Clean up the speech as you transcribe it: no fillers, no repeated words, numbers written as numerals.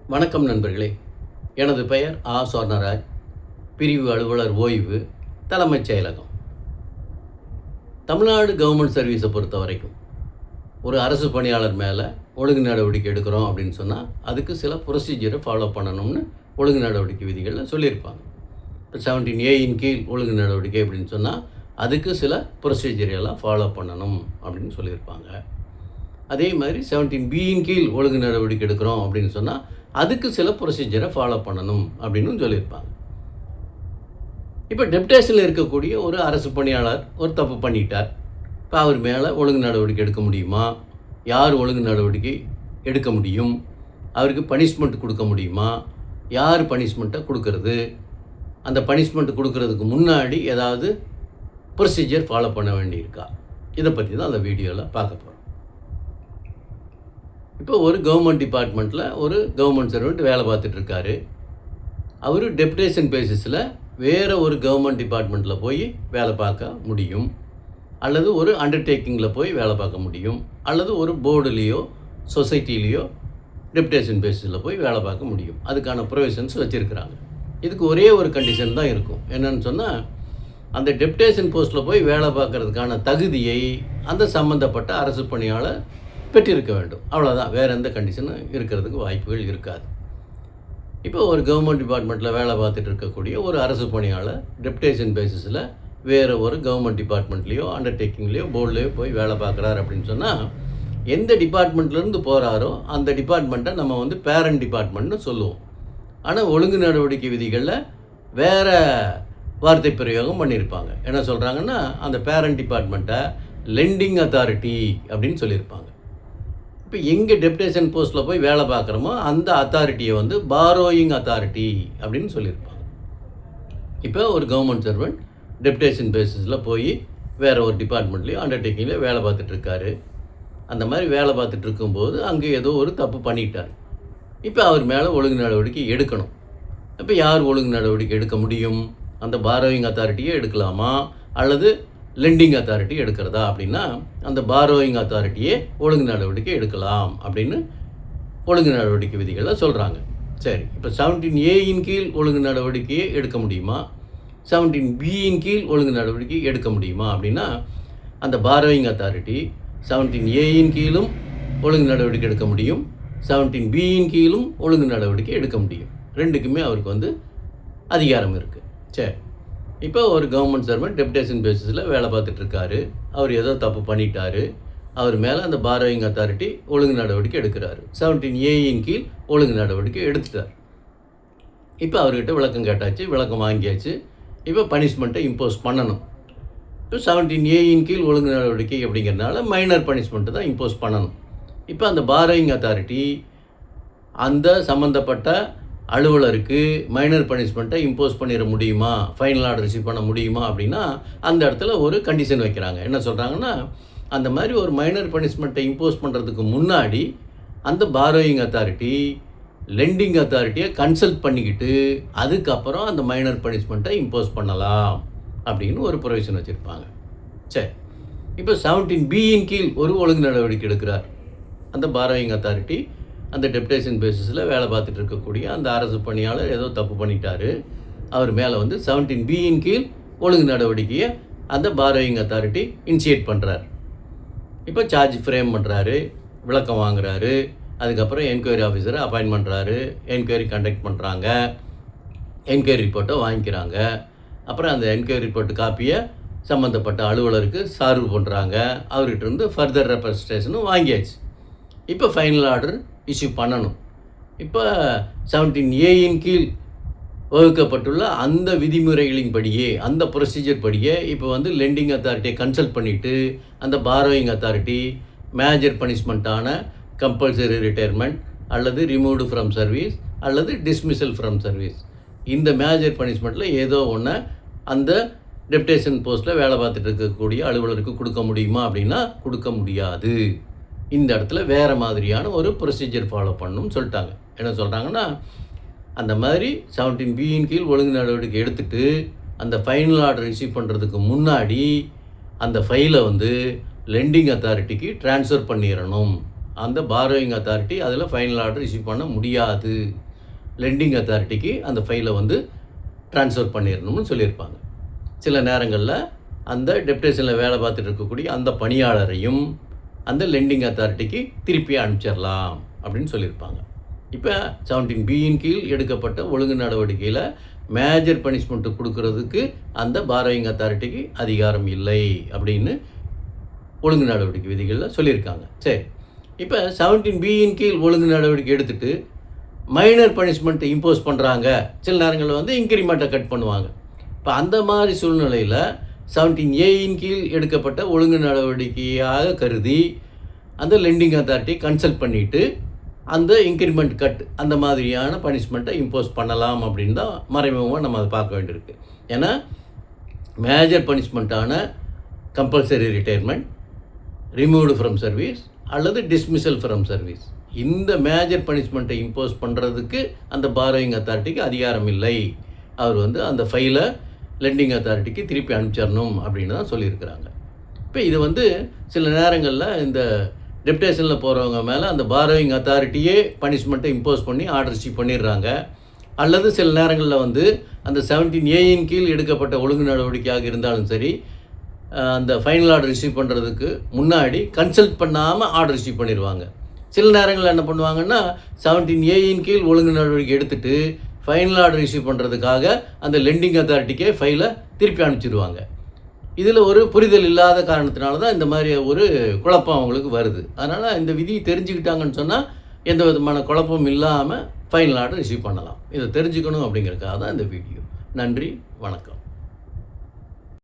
வணக்கம் நண்பர்களே. எனது பெயர் சொர்ணராஜ். பிரிவு அலுவலர் ஓய்வு, தலைமைச் செயலகம். தமிழ்நாடு கவர்மெண்ட் சர்வீஸை பொறுத்த வரைக்கும் ஒரு அரசு பணியாளர் மேலே ஒழுங்கு நடவடிக்கை எடுக்கிறோம் அப்படின்னு சொன்னால் அதுக்கு சில ப்ரொசீஜரை ஃபாலோ பண்ணணும்னு ஒழுங்கு நடவடிக்கை விதிகளில் சொல்லியிருப்பாங்க. இப்போ 17A கீழ் ஒழுங்கு நடவடிக்கை அப்படின்னு சொன்னால் அதுக்கு சில ப்ரொசீஜரையெல்லாம் ஃபாலோ பண்ணணும் அப்படின்னு சொல்லியிருப்பாங்க. அதே மாதிரி 17B கீழ் ஒழுங்கு நடவடிக்கை எடுக்கிறோம் அப்படின்னு சொன்னால் அதுக்கு சில ப்ரொசீஜரை ஃபாலோ பண்ணணும் அப்படின்னு சொல்லியிருப்பாங்க. இப்போ டெப்டேஷனில் இருக்கக்கூடிய ஒரு அரசு பணியாளர் ஒரு தப்பு பண்ணிட்டார். இப்போ அவர் மேலே ஒழுங்கு நடவடிக்கை எடுக்க முடியுமா? யார் ஒழுங்கு நடவடிக்கை எடுக்க முடியும்? அவருக்கு பனிஷ்மெண்ட் கொடுக்க முடியுமா? யார் பனிஷ்மெண்ட்டை கொடுக்கறது? அந்த பனிஷ்மெண்ட் கொடுக்கறதுக்கு முன்னாடி ஏதாவது ப்ரொசீஜர் ஃபாலோ பண்ண வேண்டியிருக்கா? இதை பற்றி தான் அந்த வீடியோவில் பார்க்க போகிறோம். இப்போ ஒரு கவர்மெண்ட் டிபார்ட்மெண்ட்டில் ஒரு கவர்மெண்ட் சர்வெண்ட் வேலை பார்த்துட்ருக்காரு. அவர் டெப்டேஷன் பேசிஸில் வேறு ஒரு கவர்மெண்ட் டிபார்ட்மெண்ட்டில் போய் வேலை பார்க்க முடியும், அல்லது ஒரு அண்டர்டேக்கிங்கில் போய் வேலை பார்க்க முடியும், அல்லது ஒரு போர்டுலேயோ சொசைட்டிலேயோ டெப்டேஷன் பேசிஸில் போய் வேலை பார்க்க முடியும். அதுக்கான ப்ரொவிஷன்ஸ் வச்சுருக்கிறாங்க. இதுக்கு ஒரே ஒரு கண்டிஷன் தான் இருக்கும். என்னன்னு சொன்னால், அந்த டெப்டேஷன் போஸ்ட்டில் போய் வேலை பார்க்குறதுக்கான தகுதியை அந்த சம்மந்தப்பட்ட அரசு பணியாளர் பெற்றிருக்க வேண்டும். அவ்வளோதான். வேறு எந்த கண்டிஷனும் இருக்கிறதுக்கு வாய்ப்புகள் இருக்காது. இப்போ ஒரு கவர்மெண்ட் டிபார்ட்மெண்ட்டில் வேலை பார்த்துட்டு இருக்கக்கூடிய ஒரு அரசு பணியாளர் டெப்டேஷன் பேசிஸில் வேறு ஒரு கவர்மெண்ட் டிபார்ட்மெண்ட்லேயோ அண்டர்டேக்கிங்லேயோ போர்ட்லேயோ போய் வேலை பார்க்குறாரு அப்படின்னு சொன்னால், எந்த டிபார்ட்மெண்ட்லேருந்து போகிறாரோ அந்த டிபார்ட்மெண்ட்டை நம்ம பேரண்ட் டிபார்ட்மெண்ட்னு சொல்லுவோம். ஆனால் ஒழுங்கு நடவடிக்கை விதிகளில் வேறு வார்த்தை பிரயோகம் பண்ணியிருப்பாங்க. என்ன சொல்கிறாங்கன்னா, அந்த பேரண்ட் டிபார்ட்மெண்ட்டை லெண்டிங் அத்தாரிட்டி அப்படின்னு சொல்லியிருப்பாங்க. இப்போ எங்கே டெப்டேஷன் போஸ்ட்டில் போய் வேலை பார்க்குறோமோ அந்த அத்தாரிட்டியை பாரோயிங் அத்தாரிட்டி அப்படின்னு சொல்லியிருப்பாங்க. இப்போ ஒரு கவர்மெண்ட் சர்வெண்ட் டெப்டேஷன் பேசிஸில் போய் வேறு ஒரு டிபார்ட்மெண்ட்லேயோ அண்டர்டேக்கிங்லேயோ வேலை பார்த்துட்ருக்காரு. அந்த மாதிரி வேலை பார்த்துட்டு இருக்கும்போது அங்கே ஏதோ ஒரு தப்பு பண்ணிட்டார். இப்போ அவர் மேலே ஒழுங்கு நடவடிக்கை எடுக்கணும். இப்போ யார் ஒழுங்கு நடவடிக்கை எடுக்க முடியும்? அந்த பாரோயிங் அத்தாரிட்டியே எடுக்கலாமா, அல்லது லெண்டிங் அத்தாரிட்டி எடுக்கிறதா அப்படின்னா, அந்த பாரோயிங் அத்தாரிட்டியே ஒழுங்கு நடவடிக்கை எடுக்கலாம் அப்படின்னு ஒழுங்கு நடவடிக்கை விதிகளை சொல்கிறாங்க. சரி, இப்போ 17A கீழ் ஒழுங்கு நடவடிக்கையை எடுக்க முடியுமா, 17B கீழ் ஒழுங்கு நடவடிக்கை எடுக்க முடியுமா அப்படின்னா, அந்த பாரோயிங் அத்தாரிட்டி 17A கீழும் ஒழுங்கு நடவடிக்கை எடுக்க முடியும், 17B கீழும் ஒழுங்கு நடவடிக்கை எடுக்க முடியும். ரெண்டுக்குமே அவருக்கு அதிகாரம் இருக்குது. சரி, இப்போ ஒரு கவர்மெண்ட் சர்வெண்ட் டெப்டேஷன் பேசிஸில் வேலை பார்த்துட்ருக்காரு. அவர் ஏதோ தப்பு பண்ணிட்டாரு. அவர் மேலே அந்த பாரோயிங் அத்தாரிட்டி ஒழுங்கு நடவடிக்கை எடுக்கிறாரு. 17A கீழ் ஒழுங்கு நடவடிக்கை எடுத்துட்டார். இப்போ அவர்கிட்ட விளக்கம் கேட்டாச்சு, விளக்கம் வாங்கியாச்சு. இப்போ பனிஷ்மெண்ட்டை இம்போஸ் பண்ணணும். இப்போ 17A கீழ் ஒழுங்கு நடவடிக்கை அப்படிங்கிறதுனால மைனர் பனிஷ்மெண்ட்டு தான் இம்போஸ் பண்ணணும். இப்போ அந்த பாரோயிங் அத்தாரிட்டி அந்த சம்மந்தப்பட்ட அலுவலருக்கு மைனர் பனிஷ்மெண்ட்டை இம்போஸ் பண்ணிட முடியுமா, ஃபைனல் ஆர்டர் ரிசீவ் பண்ண முடியுமா அப்படின்னா, அந்த இடத்துல ஒரு கண்டிஷன் வைக்கிறாங்க. என்ன சொல்கிறாங்கன்னா, அந்த மாதிரி ஒரு மைனர் பனிஷ்மெண்ட்டை இம்போஸ் பண்ணுறதுக்கு முன்னாடி அந்த பாரோயிங் அத்தாரிட்டி லெண்டிங் அத்தாரிட்டியை கன்சல்ட் பண்ணிக்கிட்டு அதுக்கப்புறம் அந்த மைனர் பனிஷ்மெண்ட்டை இம்போஸ் பண்ணலாம் அப்படின்னு ஒரு ப்ரொவிஷன் வச்சுருப்பாங்க. சரி, இப்போ 17B கீழ் ஒரு ஒழுங்கு நடவடிக்கை எடுக்கிறார் அந்த பாரோயிங் அத்தாரிட்டி. அந்த டெப்டேஷன் பேசிஸில் வேலை பார்த்துட்டு இருக்கக்கூடிய அந்த அரசு பணியாளர் ஏதோ தப்பு பண்ணிட்டாரு. அவர் மேலே 17B கீழ் ஒழுங்கு நடவடிக்கையை அந்த பாரோயிங் அத்தாரிட்டி இனிஷியேட் பண்ணுறாரு. இப்போ சார்ஜ் ஃப்ரேம் பண்ணுறாரு, விளக்கம் வாங்குறாரு. அதுக்கப்புறம் என்கொயரி ஆஃபீஸரை அப்பாயின்ட் பண்ணுறாரு. என்கொயரி கண்டக்ட் பண்ணுறாங்க. என்கொயரி ரிப்போர்ட்டை வாங்கிக்கிறாங்க. அப்புறம் அந்த என்கொயரி ரிப்போர்ட் காப்பியை சம்மந்தப்பட்ட அலுவலருக்கு சார்வ் பண்ணுறாங்க. அவர்கிட்ட ஃபர்தர் ரெப்ரசன்டேஷனும் வாங்கியாச்சு. இப்போ ஃபைனல் ஆர்டர் இஷ்யூ பண்ணணும். இப்போ 17A கீழ் வகுக்கப்பட்டுள்ள அந்த விதிமுறைகளின் படியே, அந்த ப்ரொசீஜர் படியே இப்போ லெண்டிங் அத்தாரிட்டியை கன்சல்ட் பண்ணிவிட்டு அந்த பாரோயிங் அத்தாரிட்டி மேஜர் பனிஷ்மெண்ட்டான கம்பல்சரி ரிட்டையர்மெண்ட் அல்லது ரிமூவ்டு ஃப்ரம் சர்வீஸ் அல்லது டிஸ்மிசல் ஃப்ரம் சர்வீஸ், இந்த மேஜர் பனிஷ்மெண்ட்டில் ஏதோ ஒன்று அந்த டெப்டேஷன் போஸ்ட்டில் வேலை பார்த்துட்டு இருக்கக்கூடிய அலுவலருக்கு கொடுக்க முடியுமா அப்படின்னா கொடுக்க முடியாது. இந்த இடத்துல வேறு மாதிரியான ஒரு ப்ரொசீஜர் ஃபாலோ பண்ணணும்னு சொல்லிட்டாங்க. என்ன சொல்கிறாங்கன்னா, அந்த மாதிரி 17B கீழ் ஒழுங்கு நடவடிக்கை எடுத்துகிட்டு அந்த ஃபைனல் ஆர்டர் ரிசீவ் பண்ணுறதுக்கு முன்னாடி அந்த ஃபைலை லெண்டிங் அத்தாரிட்டிக்கு ட்ரான்ஸ்ஃபர் பண்ணிடணும் அந்த பாரோயிங் அத்தாரிட்டி அதில் ஃபைனல் ஆர்டர் இஷ்யூ பண்ண முடியாது. லெண்டிங் அத்தாரிட்டிக்கு அந்த ஃபைலை வந்து ட்ரான்ஸ்ஃபர் பண்ணிடணும்னு சொல்லியிருப்பாங்க. சில நேரங்களில் அந்த டெப்டேஷனில் வேலை பார்த்துட்டு இருக்கக்கூடிய அந்த பணியாளரையும் அந்த லெண்டிங் அத்தாரிட்டிக்கு திருப்பி அனுப்பிச்சிடலாம் அப்படின்னு சொல்லியிருப்பாங்க. இப்போ 17B கீழ் எடுக்கப்பட்ட ஒழுங்கு நடவடிக்கையில் மேஜர் பனிஷ்மெண்ட்டு கொடுக்கறதுக்கு அந்த பாரோயிங் அத்தாரிட்டிக்கு அதிகாரம் இல்லை அப்படின்னு ஒழுங்கு நடவடிக்கை விதிகளில் சொல்லியிருக்காங்க. சரி, இப்போ 17B கீழ் ஒழுங்கு நடவடிக்கை எடுத்துகிட்டு மைனர் பனிஷ்மெண்ட்டை இம்போஸ் பண்ணுறாங்க. சில நேரங்களில் வந்து இன்க்ரிமெண்ட்டை கட் பண்ணுவாங்க. இப்போ அந்த மாதிரி சூழ்நிலையில் 17A கீழ் எடுக்கப்பட்ட ஒழுங்கு நடவடிக்கையாக கருதி அந்த லெண்டிங் அத்தாரிட்டி கன்சல்ட் பண்ணிவிட்டு அந்த இன்க்ரிமெண்ட் கட் அந்த மாதிரியான பனிஷ்மெண்ட்டை இம்போஸ் பண்ணலாம் அப்படின்னு தான் மறைமுகமாக நம்ம அதை பார்க்க வேண்டியிருக்கு. ஏன்னா மேஜர் பனிஷ்மெண்ட்டான compulsory retirement, removed from service அல்லது டிஸ்மிசல் ஃப்ரம் சர்வீஸ், இந்த மேஜர் பனிஷ்மெண்ட்டை இம்போஸ் பண்ணுறதுக்கு அந்த பாரோயிங் அத்தாரிட்டிக்கு அதிகாரம் இல்லை. அவர் வந்து அந்த ஃபைலை லெண்டிங் அத்தாரிட்டிக்கு திருப்பி அனுப்பிச்சிடணும் அப்படின்னு தான் சொல்லியிருக்கிறாங்க. இப்போ இது வந்து சில நேரங்களில் இந்த டெப்டேஷனில் போகிறவங்க மேலே அந்த பாரோயிங் அத்தாரிட்டியே பனிஷ்மெண்ட்டை இம்போஸ் பண்ணி ஆர்டர் இஷ்யூ பண்ணிடுறாங்க. அல்லது சில நேரங்களில் வந்து அந்த 17A கீழ் எடுக்கப்பட்ட ஒழுங்கு நடவடிக்கையாக இருந்தாலும் சரி, அந்த ஃபைனல் ஆர்டர் இஷ்யூ பண்ணுறதுக்கு முன்னாடி கன்சல்ட் பண்ணாமல் ஆர்டர் இஷ்யூ பண்ணிடுவாங்க. சில நேரங்களில் என்ன பண்ணுவாங்கன்னா 17A கீழ் ஒழுங்கு நடவடிக்கை எடுத்துகிட்டு ஃபைனல் ஆர்டர் இஷ்யூ பண்ணுறதுக்காக அந்த லெண்டிங் அத்தாரிட்டிக்கே ஃபைலை திருப்பி அனுப்பிச்சிடுவாங்க. இதில் ஒரு புரிதல் இல்லாத காரணத்தினால தான் இந்த மாதிரி ஒரு குழப்பம் அவங்களுக்கு வருது. அதனால் இந்த விதியை தெரிஞ்சுக்கிட்டாங்கன்னு சொன்னால் எந்த விதமான குழப்பமும் இல்லாமல் ஃபைனல் ஆர்டர் இஷ்யூ பண்ணலாம். இதை தெரிஞ்சுக்கணும் அப்படிங்கிறதுக்காக தான் இந்த வீடியோ. நன்றி, வணக்கம்.